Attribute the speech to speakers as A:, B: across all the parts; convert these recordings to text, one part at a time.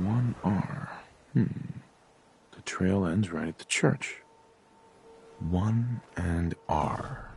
A: one R. The trail ends right at the church. 1 and R.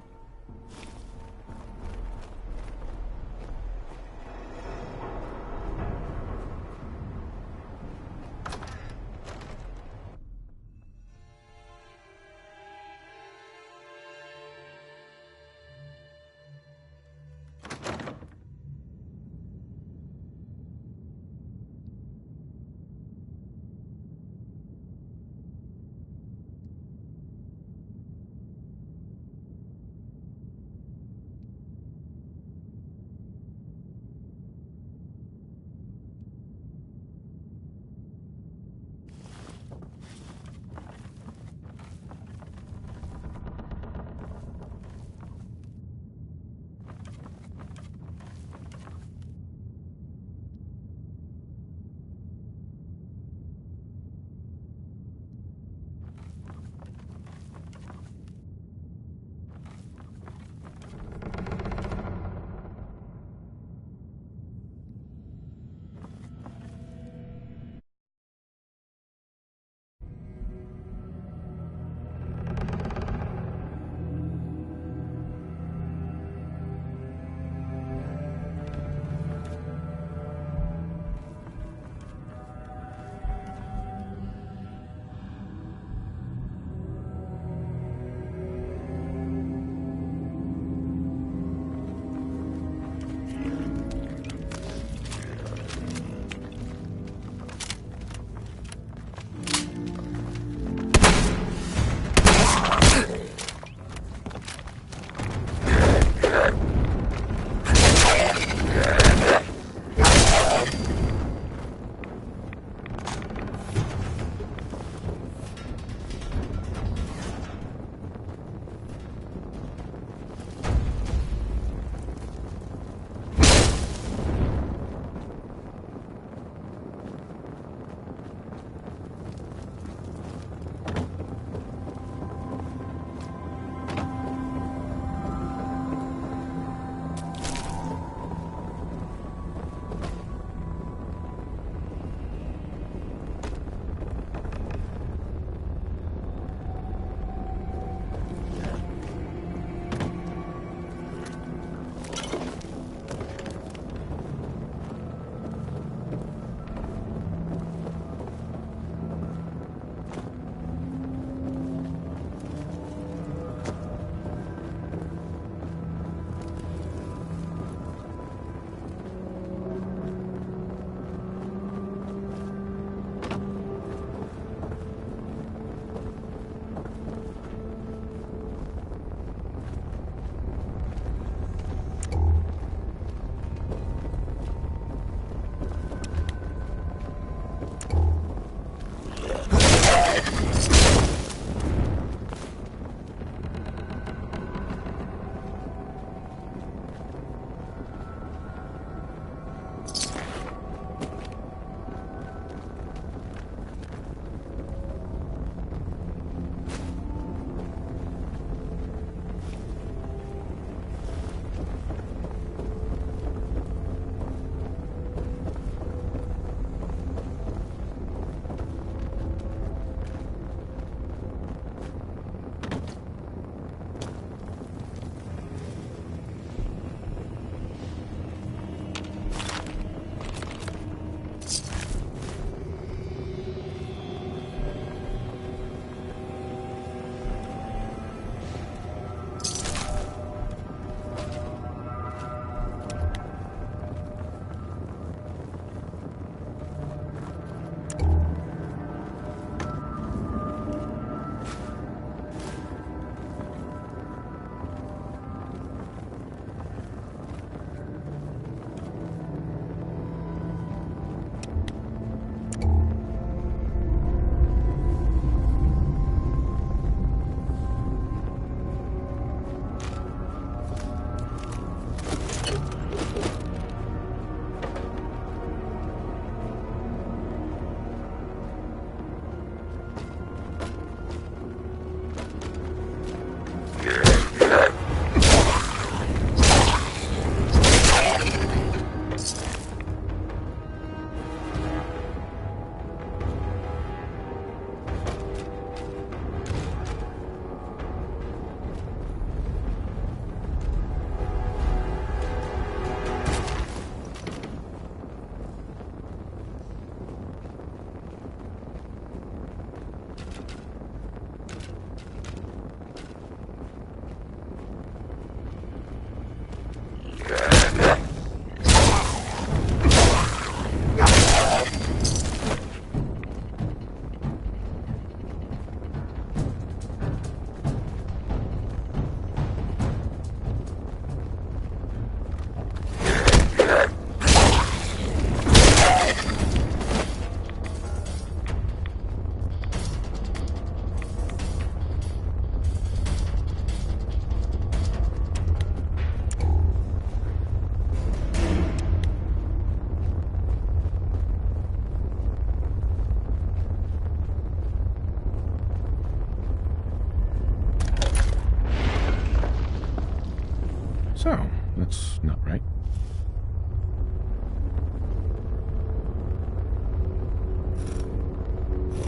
A: So, that's not right.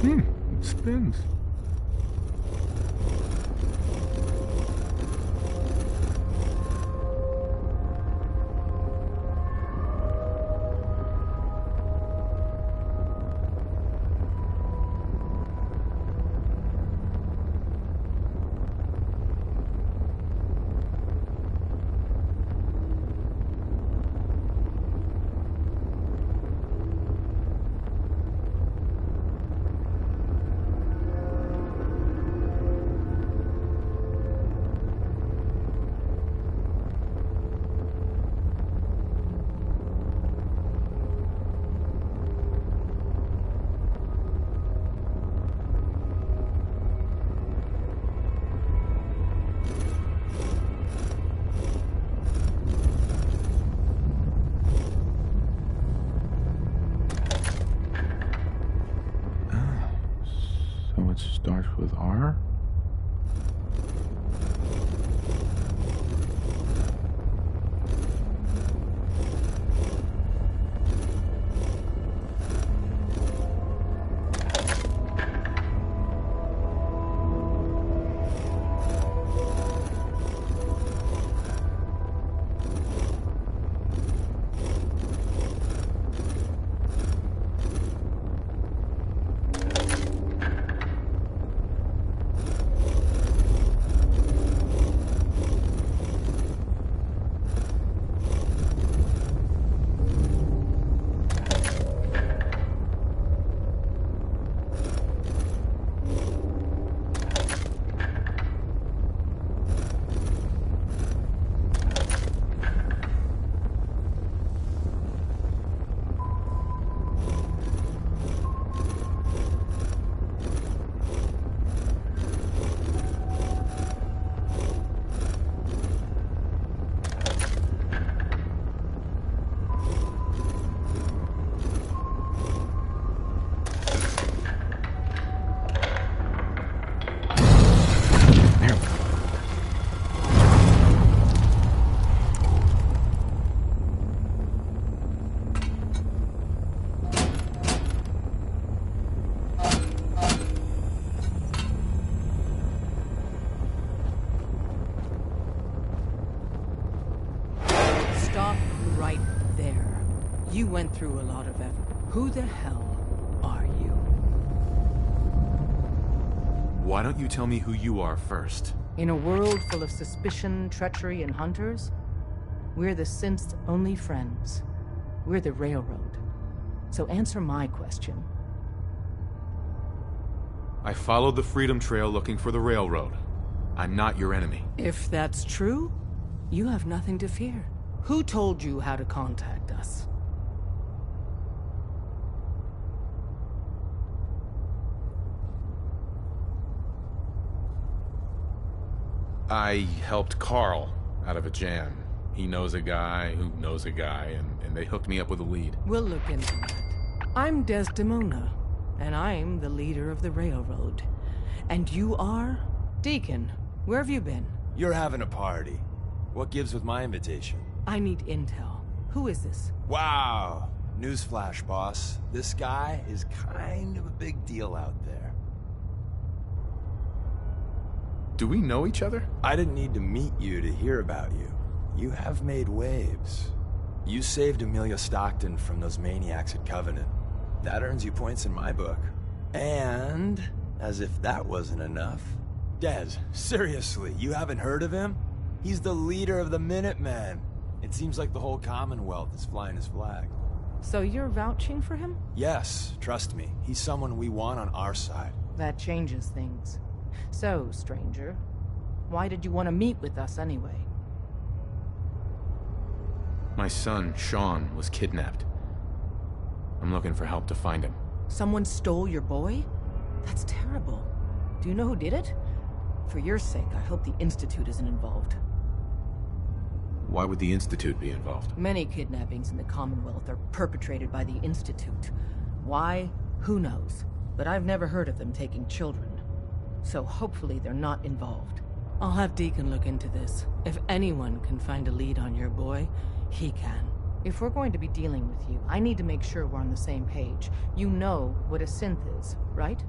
A: It spins. So it starts with R?
B: You went through a lot of effort. Who the hell are you?
C: Why don't you tell me who you are first?
B: In a world full of suspicion, treachery, and hunters, we're the synth's only friends. We're the Railroad. So answer my question.
C: I followed the Freedom Trail looking for the Railroad. I'm not your enemy.
B: If that's true, you have nothing to fear. Who told you how to contact us?
C: I helped Carl out of a jam. He knows a guy who knows a guy, and they hooked me up with a lead.
B: We'll look into that. I'm Desdemona, and I'm the leader of the Railroad. And you are? Deacon, where have you been?
D: You're having a party. What gives with my invitation?
B: I need intel. Who is this?
D: Wow. Newsflash, boss. This guy is kind of a big deal out there.
C: Do we know each other?
D: I didn't need to meet you to hear about you. You have made waves. You saved Amelia Stockton from those maniacs at Covenant. That earns you points in my book. And, as if that wasn't enough, Des, seriously, you haven't heard of him? He's the leader of the Minutemen. It seems like the whole Commonwealth is flying his flag.
B: So you're vouching for him?
D: Yes, trust me. He's someone we want on our side.
B: That changes things. So, stranger, why did you want to meet with us anyway?
C: My son, Sean, was kidnapped. I'm looking for help to find him.
B: Someone stole your boy? That's terrible. Do you know who did it? For your sake, I hope the Institute isn't involved.
C: Why would the Institute be involved?
B: Many kidnappings in the Commonwealth are perpetrated by the Institute. Why? Who knows? But I've never heard of them taking children. So hopefully they're not involved. I'll have Deacon look into this. If anyone can find a lead on your boy, he can. If we're going to be dealing with you, I need to make sure we're on the same page. You know what a synth is, right?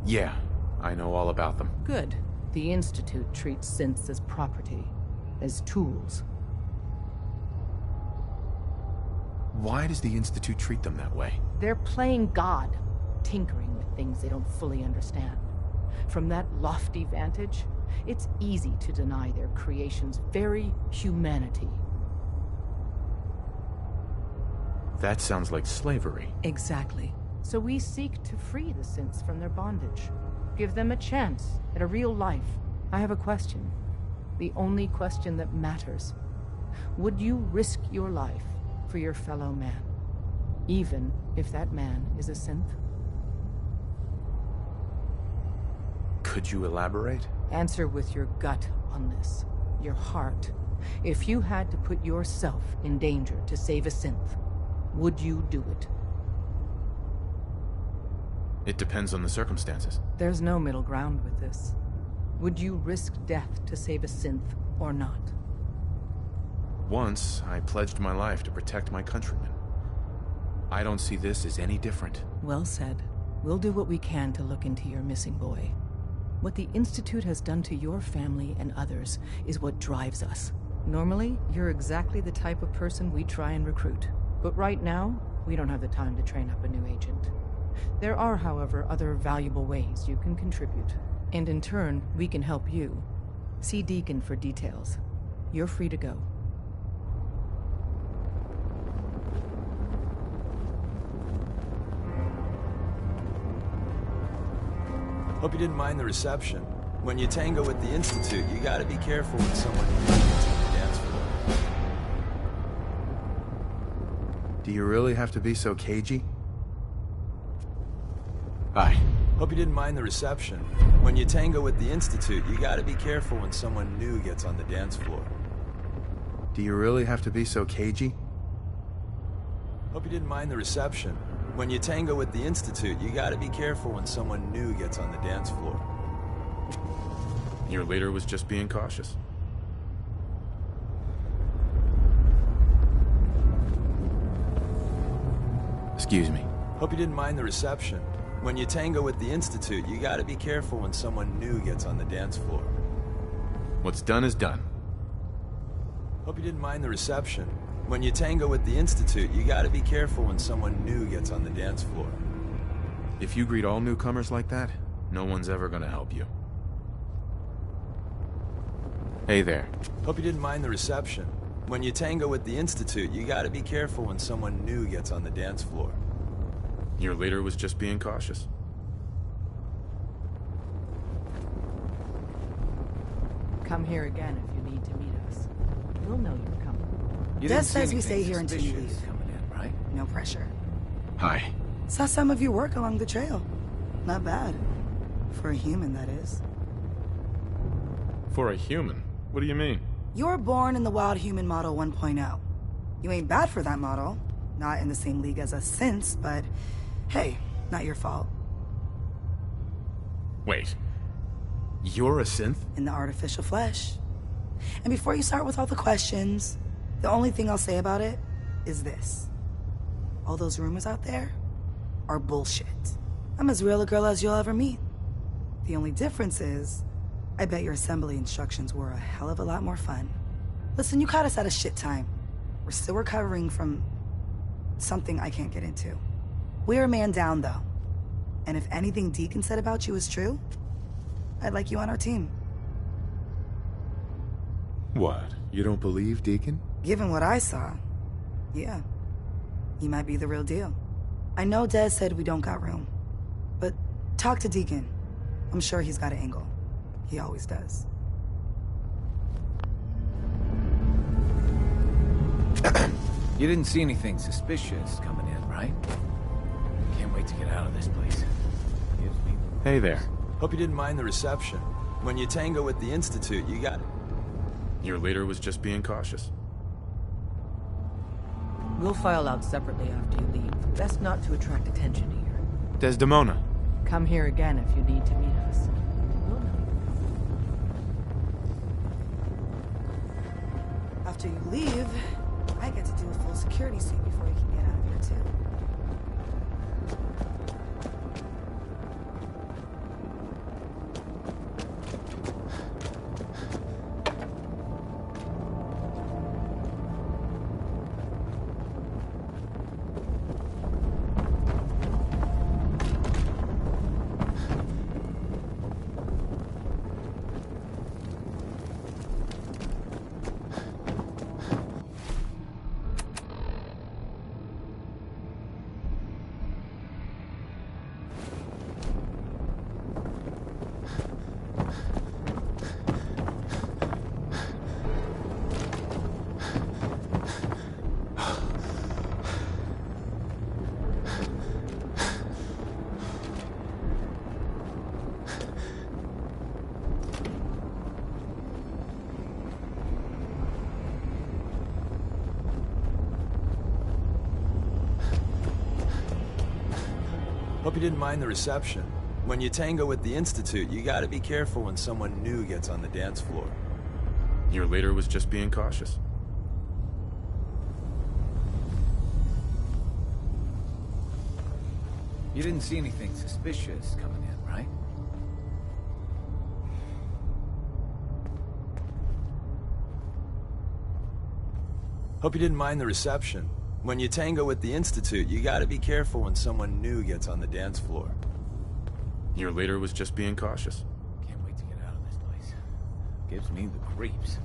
C: Yeah, I know all about them.
B: Good. The Institute treats synths as property, as tools.
A: Why does the Institute treat them that way?
B: They're playing God, tinkering with things they don't fully understand. From that lofty vantage, it's easy to deny their creation's very humanity.
A: That sounds like slavery.
B: Exactly. So we seek to free the synths from their bondage. Give them a chance at a real life. I have a question. The only question that matters. Would you risk your life for your fellow man? Even if that man is a synth?
A: Could you elaborate?
B: Answer with your gut on this. Your heart. If you had to put yourself in danger to save a synth, would you do it?
A: It depends on the circumstances.
B: There's no middle ground with this. Would you risk death to save a synth or not?
A: Once, I pledged my life to protect my countrymen. I don't see this as any different.
B: Well said. We'll do what we can to look into your missing boy. What the Institute has done to your family and others is what drives us. Normally, you're exactly the type of person we try and recruit. But right now, we don't have the time to train up a new agent. There are, however, other valuable ways you can contribute. And in turn, we can help you. See Deacon for details. You're free to go.
D: Hope you didn't mind the reception. When you tango with the Institute, you gotta be careful with someone who gets on the dance floor.
A: Do you really have to be so cagey? Hi.
D: Hope you didn't mind the reception. When you tango with the Institute, you gotta be careful when someone new gets on the dance floor.
A: Do you really have to be so cagey?
D: Hope you didn't mind the reception. When you tango with the Institute, you gotta be careful when someone new gets on the dance floor.
A: Your leader was just being cautious. Excuse me.
D: Hope you didn't mind the reception. When you tango with the Institute, you gotta be careful when someone new gets on the dance floor.
A: What's done is done.
D: Hope you didn't mind the reception. When you tango with the Institute, you gotta be careful when someone new gets on the dance floor.
A: If you greet all newcomers like that, no one's ever gonna help you. Hey there.
D: Hope you didn't mind the reception. When you tango with the Institute, you gotta be careful when someone new gets on the dance floor.
A: Your leader was just being cautious.
B: Come here again if you need to meet us. We'll know you're coming.
E: Des says we stay here until you leave.
F: Coming in, right?
E: No pressure.
A: Hi.
E: Saw some of your work along the trail. Not bad. For a human, that is.
C: For a human? What do you mean?
E: You were born in the Wild Human Model 1.0. You ain't bad for that model. Not in the same league as us since, but hey, not your fault.
A: Wait. You're a synth?
E: In the artificial flesh. And before you start with all the questions, the only thing I'll say about it is this. All those rumors out there are bullshit. I'm as real a girl as you'll ever meet. The only difference is, I bet your assembly instructions were a hell of a lot more fun. Listen, you caught us at a shit time. We're still recovering from something I can't get into. We're a man down, though. And if anything Deacon said about you is true, I'd like you on our team.
A: What? You don't believe Deacon?
E: Given what I saw, yeah. He might be the real deal. I know Des said we don't got room, but talk to Deacon. I'm sure he's got an angle. He always does.
F: You didn't see anything suspicious coming in, right? Can't wait to get out of this place. Gives me...
A: Hey there.
D: Hope you didn't mind the reception. When you tango with the Institute, you got...
A: Your leader was just being cautious.
B: We'll file out separately after you leave. Best not to attract attention here.
A: Desdemona.
B: Come here again if you need to meet us. We'll know.
E: After you leave, I get to do a full security sweep before we can get out of here, too.
D: Hope you didn't mind the reception. When you tango at the Institute, you gotta be careful when someone new gets on the dance floor.
C: Your leader was just being cautious.
F: You didn't see anything suspicious coming in, right?
D: Hope you didn't mind the reception. When you tango at the Institute, you gotta be careful when someone new gets on the dance floor.
C: Your leader was just being cautious.
F: Can't wait to get out of this place. Gives me the creeps.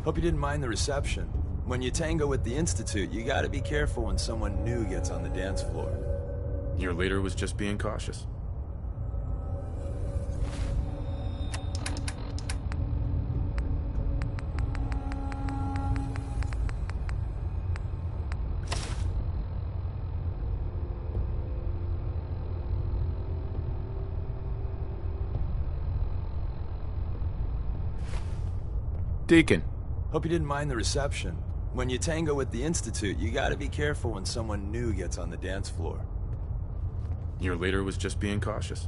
D: Hope you didn't mind the reception. When you tango at the Institute, you gotta be careful when someone new gets on the dance floor.
C: Your leader was just being cautious.
A: Deacon.
D: Hope you didn't mind the reception. When you tango at the Institute, you gotta be careful when someone new gets on the dance floor.
C: Your leader was just being cautious.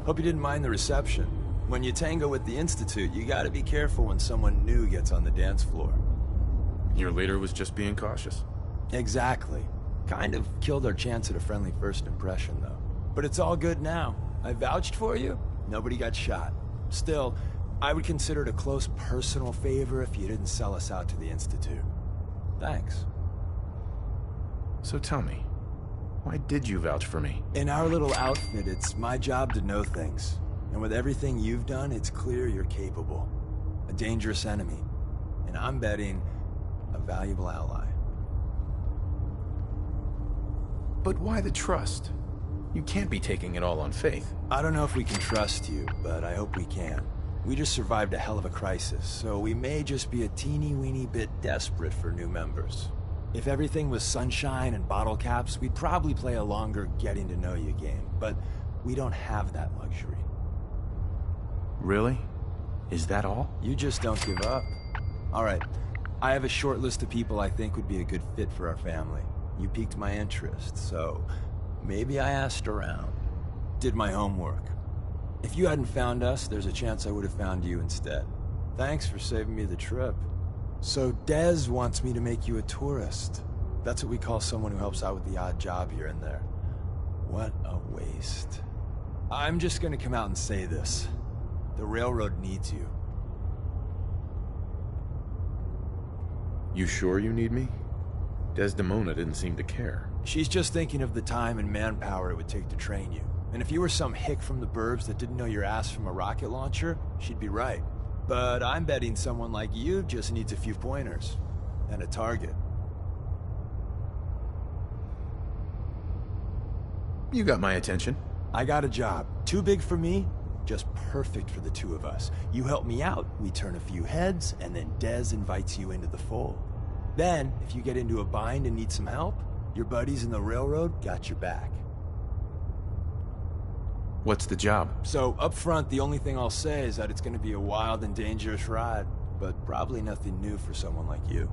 D: Hope you didn't mind the reception. When you tango with the Institute, you gotta be careful when someone new gets on the dance floor.
C: Your leader was just being cautious.
D: Exactly. Kind of killed our chance at a friendly first impression, though. But it's all good now. I vouched for you. Nobody got shot. Still, I would consider it a close personal favor if you didn't sell us out to the Institute. Thanks.
C: So tell me, why did you vouch for me?
D: In our little outfit, it's my job to know things. And with everything you've done, it's clear you're capable. A dangerous enemy. And I'm betting a valuable ally.
C: But why the trust? You can't be taking it all on faith.
D: I don't know if we can trust you, but I hope we can. We just survived a hell of a crisis, so we may just be a teeny-weeny bit desperate for new members. If everything was sunshine and bottle caps, we'd probably play a longer getting-to-know-you game, but we don't have that luxury.
C: Really? Is that all?
D: You just don't give up. All right, I have a short list of people I think would be a good fit for our family. You piqued my interest, so maybe I asked around. Did my homework. If you hadn't found us, there's a chance I would have found you instead. Thanks for saving me the trip. So Dez wants me to make you a tourist. That's what we call someone who helps out with the odd job here and there. What a waste. I'm just gonna come out and say this. The railroad needs you.
C: You sure you need me? Desdemona didn't seem to care.
D: She's just thinking of the time and manpower it would take to train you. And if you were some hick from the burbs that didn't know your ass from a rocket launcher, she'd be right. But I'm betting someone like you just needs a few pointers. And a target.
C: You got my attention.
D: I got a job. Too big for me, just perfect for the two of us. You help me out, we turn a few heads, and then Dez invites you into the fold. Then, if you get into a bind and need some help, your buddies in the railroad got your back.
C: What's the job?
D: So, up front, the only thing I'll say is that it's gonna be a wild and dangerous ride, but probably nothing new for someone like you.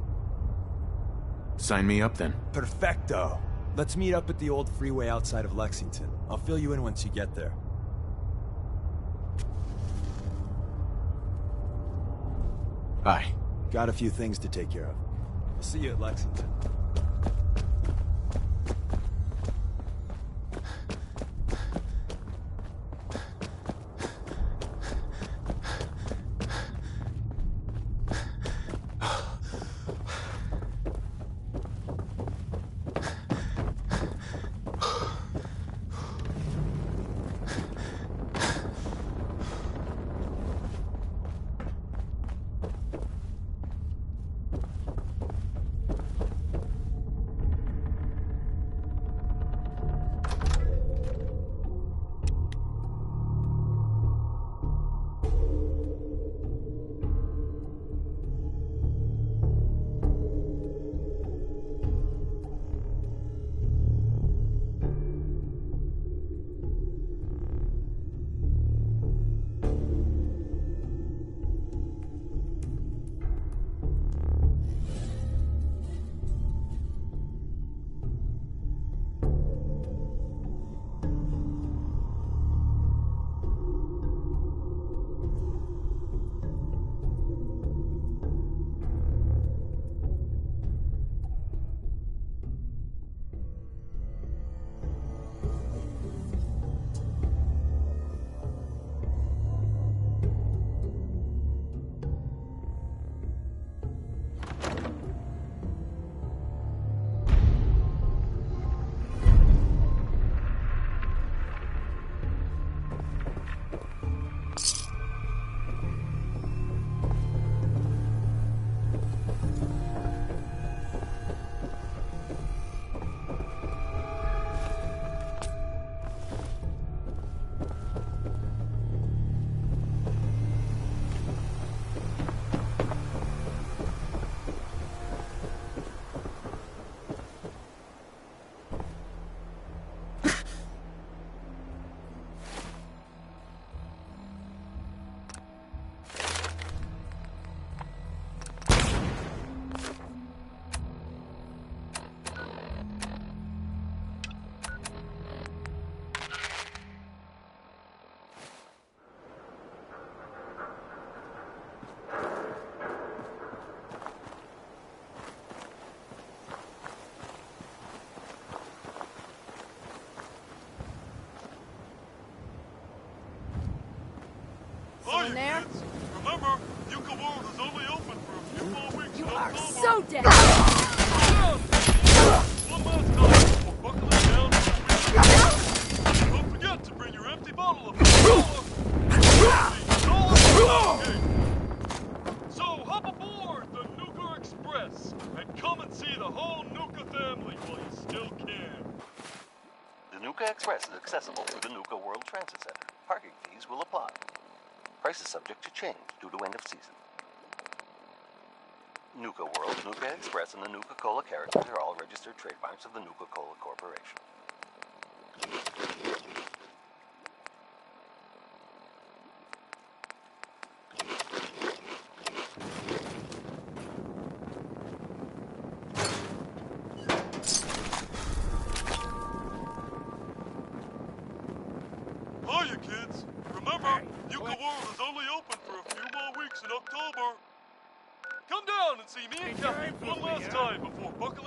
C: Sign me up then.
D: Perfecto! Let's meet up at the old freeway outside of Lexington. I'll fill you in once you get there.
C: Bye.
D: Got a few things to take care of. I'll see you at Lexington.
G: Someone there?
H: Kids. Remember, Yucca World is only open for a few more weeks.
G: You
H: in
G: are
H: October.
G: so dead!
H: One last time before buckling down for the weekend. Don't forget to bring your empty bottle of cola. So hop aboard the Nuka Express and come and see the whole Nuka family while you still can.
I: The Nuka Express is accessible through the Nuka World Transit Center. Parking fees will apply. Price is subject to change due to end of season. Nuka World, Nuka Express, and the Nuka-Cola characters are all registered trademarks of the Nuka-Cola Corporation.
H: Hiya, kids. Remember, Yucca World is only open for a few more weeks in October. Come down and see me and Kathy one last time before buckling